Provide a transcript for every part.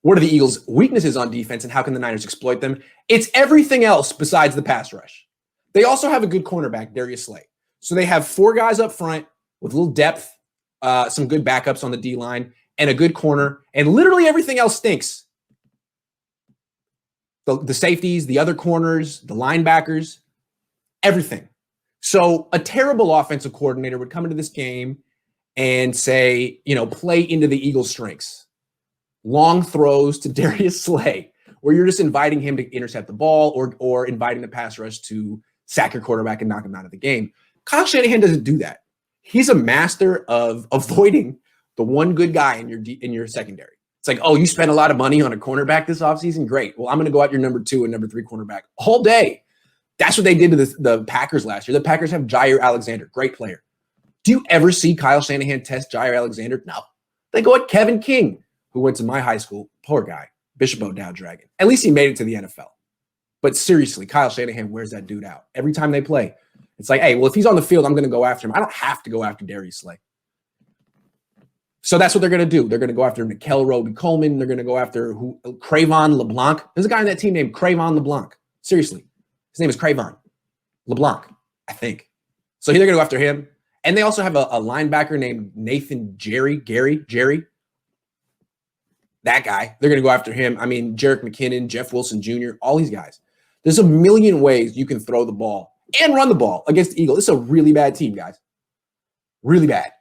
What are the Eagles' weaknesses on defense and how can the Niners exploit them? It's everything else besides the pass rush. They also have a good cornerback, Darius Slay. So they have 4 guys up front with a little depth, some good backups on the D-line, and a good corner, and literally everything else stinks. The safeties, the other corners, the linebackers, everything. So a terrible offensive coordinator would come into this game and say, play into the Eagles' strengths. Long throws to Darius Slay, where you're just inviting him to intercept the ball or inviting the pass rush to sack your quarterback and knock him out of the game. Kyle Shanahan doesn't do that. He's a master of avoiding the one good guy in your secondary. It's like, oh, you spent a lot of money on a cornerback this offseason? Great. Well, I'm going to go out your number 2 and number 3 cornerback all day. That's what they did to the Packers last year. The Packers have Jair Alexander, great player. Do you ever see Kyle Shanahan test Jair Alexander? No. They go at Kevin King, who went to my high school. Poor guy, Bishop O'Dowd Dragon. At least he made it to the NFL. But seriously, Kyle Shanahan wears that dude out. Every time they play, it's like, hey, well, if he's on the field, I'm going to go after him. I don't have to go after Darius Slay. So that's what they're going to do. They're going to go after Nickel Roby-Coleman. They're going to go after Cravon LeBlanc. There's a guy on that team named Cravon LeBlanc. Seriously. His name is Cravon LeBlanc, I think. So they're going to go after him. And they also have a linebacker named Nathan Jerry. That guy. They're going to go after him. I mean, Jerick McKinnon, Jeff Wilson Jr., all these guys. There's a million ways you can throw the ball and run the ball against the Eagles. It's a really bad team, guys. Really bad.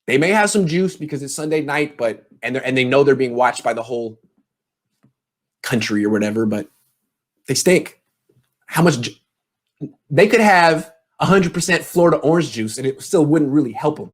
They may have some juice because it's Sunday night, and they know they're being watched by the whole country or whatever, but they stink. How much they could have 100% Florida orange juice and it still wouldn't really help them.